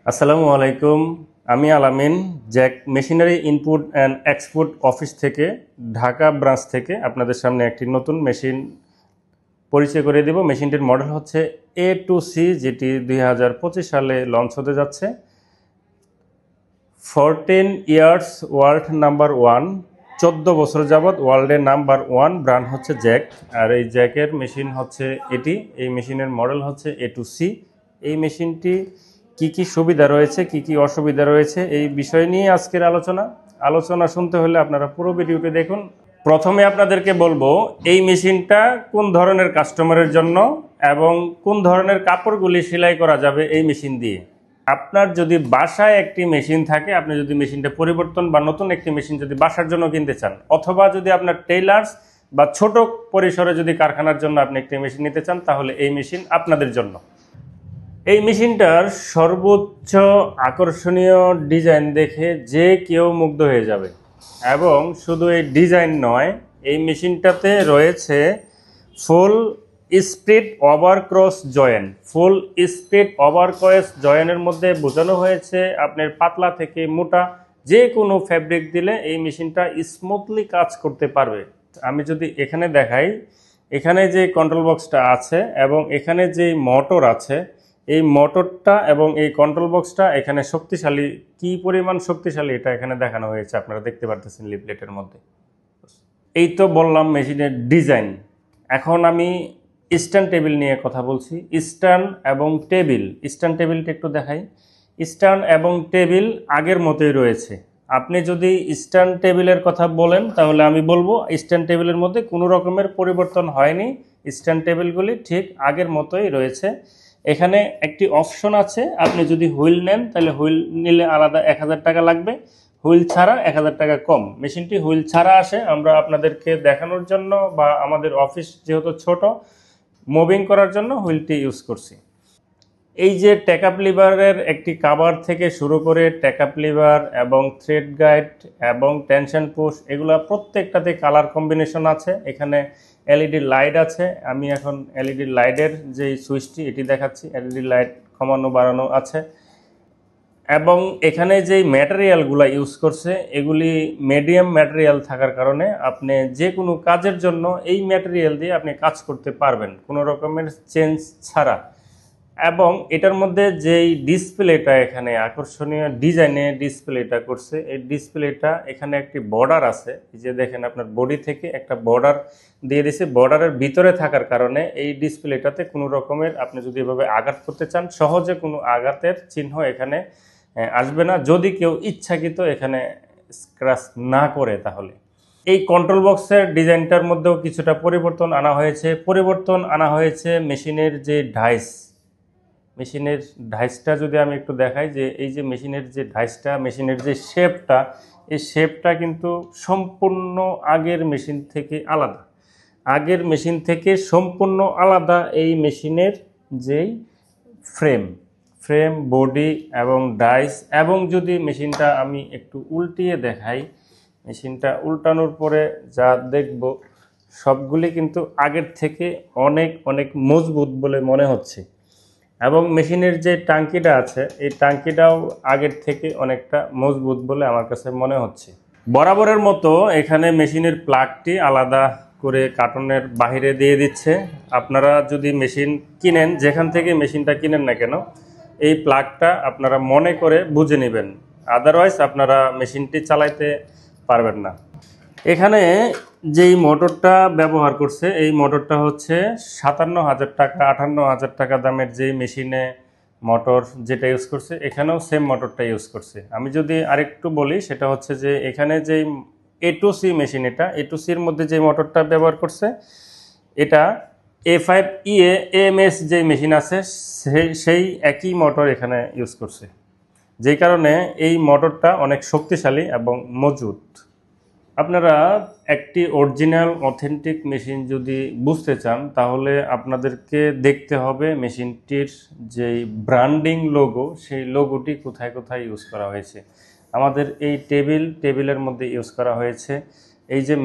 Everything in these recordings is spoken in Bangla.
আসসালামু আলাইকুম, আমি আলামিন Jack machinery input and export office থেকে ঢাকা ব্রাঞ্চ থেকে আপনাদের সামনে একটি নতুন মেশিন পরিচয় করে দেব। মেশিনটির মডেল হচ্ছে A2C, যেটি 2025 সালে লঞ্চ হতে যাচ্ছে। 14 ইয়ার্স ওয়ার্ল্ড নাম্বার 1, 14 বছর যাবৎ ওয়ার্ল্ডের নাম্বার 1 ব্র্যান্ড হচ্ছে জ্যাক। আর এই জ্যাকের মেশিন হচ্ছে এটি। এই মেশিনের মডেল হচ্ছে A2C। এই মেশিনটি কি কি সুবিধা রয়েছে, কি কি অসুবিধা রয়েছে, এই বিষয় নিয়ে আজকের আলোচনা শুনতে হলে আপনারা পুরো ভিডিওটি দেখুন। প্রথমে আপনাদেরকে বলবো এই মেশিনটা কোন ধরনের কাস্টমারের জন্য এবং কোন ধরনের কাপড়গুলি সেলাই করা যাবে এই মেশিন দিয়ে। আপনার যদি বাসায় একটি মেশিন থাকে, আপনি যদি মেশিনটা পরিবর্তন বা নতুন একটি মেশিন যদি বাসার জন্য কিনতে চান, অথবা যদি আপনার টেইলার্স বা ছোট পরিসরে যদি কারখানার জন্য আপনি একটি মেশিন নিতে চান, তাহলে এই মেশিন আপনাদের জন্য। এই মেশিনটার সর্বোচ্চ আকর্ষণীয় ডিজাইন দেখে যে কেউ মুগ্ধ হয়ে যাবে। এবং শুধু এই ডিজাইন নয়, এই মেশিনটাতে রয়েছে ফুল স্প্লিট ওভারক্রস জয়েন্ট। ফুল স্প্লিট ওভারক্রস জয়েন্টের মধ্যে বোঝানো হয়েছে আপনার পাতলা থেকে মোটা যে কোনো ফ্যাব্রিক দিলে এই মেশিনটা স্মুথলি কাজ করতে পারবে। আমি যদি এখানে দেখাই, এখানে যে কন্ট্রোল বক্সটা আছে এবং এখানে যে মোটর আছে, এই মোটরটা এবং এই কন্ট্রোল বক্সটা এখানে শক্তিশালী, কি পরিমাণ শক্তিশালী এটা এখানে দেখানো হয়েছে, আপনারা দেখতে পারতেছেন লিফলেটের মধ্যে। এই তো বললাম মেশিনের ডিজাইন। এখন আমি স্ট্যান্ড টেবিল নিয়ে কথা বলছি। স্ট্যান্ড এবং টেবিল, স্ট্যান্ড টেবিলটা একটু দেখাই। স্ট্যান্ড এবং টেবিল আগের মতোই রয়েছে। আপনি যদি স্ট্যান্ড টেবিলের কথা বলেন, তাহলে আমি বলবো স্ট্যান্ড টেবিলের মধ্যে কোনো রকমের পরিবর্তন হয়নি। স্ট্যান্ড টেবিলগুলি ঠিক আগের মতোই রয়েছে। এখানে একটি অপশন আছে, আপনি যদি হুইল নেন তাহলে হুইল নিলে আলাদা 1000 টাকা লাগবে, হুইল ছাড়া 1000 টাকা কম। মেশিনটি হুইল ছাড়া আসে, আমরা আপনাদেরকে দেখানোর জন্য বা আমাদের অফিস যেহেতু ছোট, মুভিং করার জন্য হুইলটি ইউজ করছি। এই যে ট্যাকআপ লিভারের একটি কাভার থেকে শুরু করে ট্যাকআপ লিভার এবং থ্রেড গাইড এবং টেনশন পুশ, এগুলা প্রত্যেকটাতে কালার কম্বিনেশন আছে। এখানে এলইডি লাইট আছে। আমি এখন এলইডি লাইটের যে সুইচটি এটি দেখাচ্ছি। এলইডি লাইট কমানো বাড়ানো আছে। এবং এখানে যেই ম্যাটেরিয়ালগুলো ইউজ করছে, এগুলি মিডিয়াম ম্যাটেরিয়াল থাকার কারণে আপনি যে কোনো কাজের জন্য এই ম্যাটেরিয়াল দিয়ে আপনি কাজ করতে পারবেন কোনো রকমের চেঞ্জ ছাড়া। এবং এটার মধ্যে যেই ডিসপ্লেটা, এখানে আকর্ষণীয় ডিজাইনে ডিসপ্লেটা করছে, এই ডিসপ্লেটা এখানে একটি বর্ডার আছে। এই যে দেখেন, আপনার বডি থেকে একটা বর্ডার দিয়ে দিয়েছে। বর্ডারের ভিতরে থাকার কারণে এই ডিসপ্লেটাতে কোনো রকমের আপনি যদি এভাবে আঘাত করতে চান, সহজে কোনো আঘাতের চিহ্ন এখানে আসবে না, যদি কেউ ইচ্ছাকৃত এখানে স্ক্র্যাচ না করে। তাহলে এই কন্ট্রোল বক্সের ডিজাইনটার মধ্যেও কিছুটা পরিবর্তন আনা হয়েছে। মেশিনের যে মেশিনের ডাইসটা যদি আমি একটু দেখাই, যে এই যে মেশিনের যে ডাইসটা, মেশিনের যে শেপটা, এই শেপটা কিন্তু সম্পূর্ণ আগের মেশিন থেকে আলাদা। আগের মেশিন থেকে সম্পূর্ণ আলাদা এই মেশিনের যেই ফ্রেম, বডি এবং ডাইস। এবং যদি মেশিনটা আমি একটু উল্টিয়ে দেখাই, মেশিনটা উল্টানোর পরে যা দেখব, সবগুলি কিন্তু আগের থেকে অনেক অনেক মজবুত বলে মনে হচ্ছে। এবং মেশিনের যে টাঙ্কিটা আছে, এই টাঙ্কিটাও আগের থেকে অনেকটা মজবুত বলে আমার কাছে মনে হচ্ছে। বরাবরের মতো এখানে মেশিনের প্লাগটি আলাদা করে কার্টনের বাহিরে দিয়ে দিচ্ছে। আপনারা যদি মেশিন কিনেন, যেখান থেকে মেশিনটা কিনেন না কেন, এই প্লাগটা আপনারা মনে করে বুঝে নেবেন, আদারওয়াইজ আপনারা মেশিনটি চালাইতে পারবেন না। এখানে যেই মোটরটা ব্যবহার করছে, এই মোটরটা হচ্ছে 57,000 টাকা 58,000 টাকা দামের যেই মেশিনে মোটর যেটা ইউজ করছে, এখানেও সেম মোটরটা ইউজ করছে। আমি যদি আরেকটু বলি, সেটা হচ্ছে যে এখানে যেই A2C মেশিন, এটা A2Cর মধ্যে যে মোটরটা ব্যবহার করছে, এটা A5EA AMS যে মেশিন আছে, সেই একই মোটর এখানে ইউজ করছে, যেই কারণে এই মোটরটা অনেক শক্তিশালী এবং মজবুত। আপনারা একটি অরিজিনাল অথেন্টিক মেশিন যদি বুঝতে চান, তাহলে আপনাদেরকে দেখতে হবে মেশিনটির যেই ব্র্যান্ডিং লোগো, সেই লোগোটি কোথায় কোথায় ইউজ করা হয়েছে। আমাদের এই টেবিলের মধ্যে ইউজ করা হয়েছে। এই যে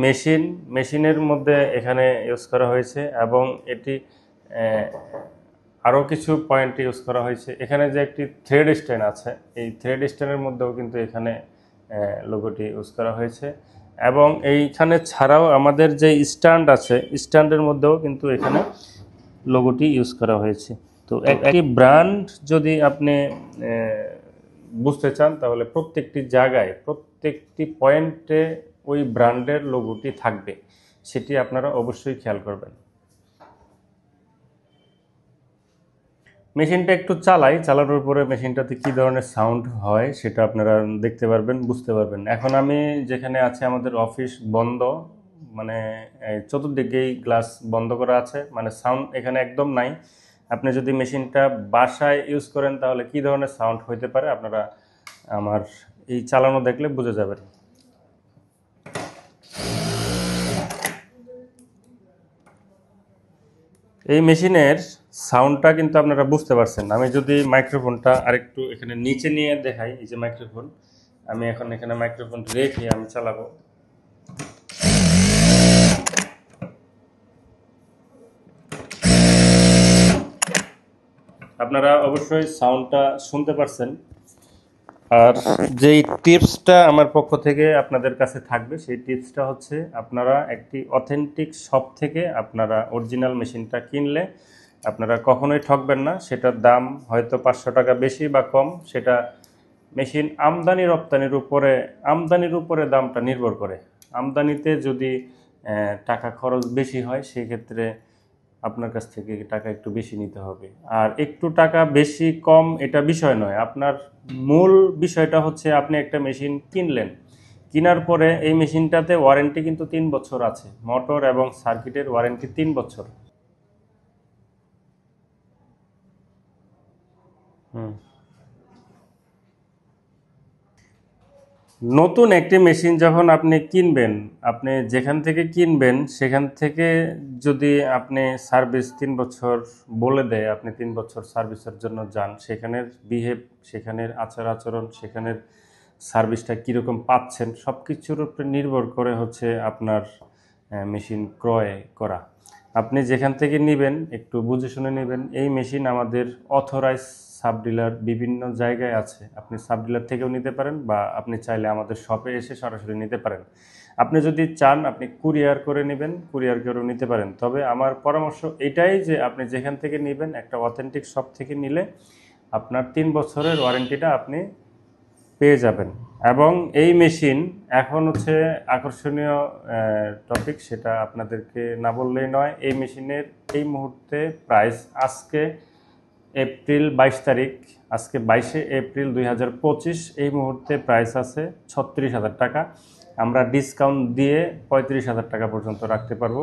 মেশিনের মধ্যে এখানে ইউজ করা হয়েছে, এবং এটি আরও কিছু পয়েন্ট ইউজ করা হয়েছে। এখানে যে একটি থ্রেড স্ট্যান্ড আছে, এই থ্রেড স্ট্যান্ডের মধ্যেও কিন্তু এখানে লোগোটি ইউজ করা হয়েছে, এবং এইখানে ছাড়াও আমাদের যে স্ট্যান্ড আছে, স্ট্যান্ডের মধ্যেও কিন্তু এখানে লোগোটি ইউজ করা হয়েছে। তো একটি ব্র্যান্ড যদি আপনি বুঝতে চান, তাহলে প্রত্যেকটি জায়গায় প্রত্যেকটি পয়েন্টে ওই ব্র্যান্ডের লোগোটি থাকবে, সেটি আপনারা অবশ্যই খেয়াল করবেন। মেশিনটা একটু চালানোর পরে মেশিনটাতে কী ধরনের সাউন্ড হয় সেটা আপনারা দেখতে পারবেন, বুঝতে পারবেন। এখন আমি যেখানে আছি, আমাদের অফিস বন্ধ, মানে চতুর্দিকেই গ্লাস বন্ধ করা আছে, মানে সাউন্ড এখানে একদম নাই। আপনি যদি মেশিনটা বাসায় ইউজ করেন তাহলে কী ধরনের সাউন্ড হইতে পারে আপনারা আমার এই চালানো দেখলে বুঝে যাবেন। এই মেশিনের সাউন্ডটা কিন্তু আপনারা বুঝতে পারছেন। আমি যদি মাইক্রোফোনটা আরেকটু এখানে নিচে নিয়ে দেখাই, এই যে মাইক্রোফোন, আমি এখন এখানে মাইক্রোফোন রেখে আমি চালাবো। আপনারা অবশ্যই সাউন্ডটা শুনতে পারছেন। আর যেই টিপসটা আমার পক্ষ থেকে আপনাদের কাছে থাকবে, সেই টিপসটা হচ্ছে আপনারা একটি অথেন্টিক শপ থেকে আপনারা অরিজিনাল মেশিনটা কিনলে আপনারা কখনোই ঠকবেন না। সেটার দাম হয়তো 500 টাকা বেশি বা কম, সেটা মেশিন আমদানির উপরে দামটা নির্ভর করে। আমদানিতে যদি টাকা খরচ বেশি হয়, সেক্ষেত্রে আপনার কাছ থেকে টাকা একটু বেশি নিতে হবে। আর একটু টাকা বেশি কম এটা বিষয় নয়, আপনার মূল বিষয়টা হচ্ছে আপনি একটা মেশিন কিনলেন, কেনার পরে এই মেশিনটাতে ওয়ারেন্টি কিন্তু 3 বছর আছে, মোটর এবং সার্কিটের ওয়ারেন্টি 3 বছর। হুম। নতুন একটি মেশিন যখন আপনি কিনবেন, আপনি যেখান থেকে কিনবেন সেখান থেকে যদি আপনি সার্ভিস 3 বছর বলে দেয়, আপনি 3 বছর সার্ভিসের জন্য যান, সেখানের বিহেভ, সেখানের আচার আচরণ, সেখানের সার্ভিসটা কীরকম পাচ্ছেন, সব কিছুর উপরে নির্ভর করে হচ্ছে আপনার মেশিন ক্রয় করা। আপনি যেখান থেকে নেবেন একটু বুঝে শুনে নেবেন। এই মেশিন আমাদের অথরাইজ সাব ডিলার বিভিন্ন জায়গায় আছে, আপনি সাব ডিলার থেকেও নিতে পারেন, বা আপনি চাইলে আমাদের শপে এসে সরাসরি নিতে পারেন। আপনি যদি চান আপনি কুরিয়ার করে নেবেন, কুরিয়ার করেও নিতে পারেন। তবে আমার পরামর্শ এটাই যে আপনি যেখান থেকে নেবেন একটা অথেন্টিক শপ থেকে নিলে আপনার 3 বছরের ওয়ারেন্টিটা আপনি পেয়ে যাবেন। এবং এই মেশিন এখন হচ্ছে আকর্ষণীয় টপিক, সেটা আপনাদেরকে না বললেই নয়। এই মেশিনের এই মুহূর্তে প্রাইস আজকে এপ্রিল 22 তারিখ, আজকে 22শে এপ্রিল 2025, এই মুহূর্তে প্রাইস আছে 36,000 টাকা। আমরা ডিসকাউন্ট দিয়ে 35,000 টাকা পর্যন্ত রাখতে পারবো।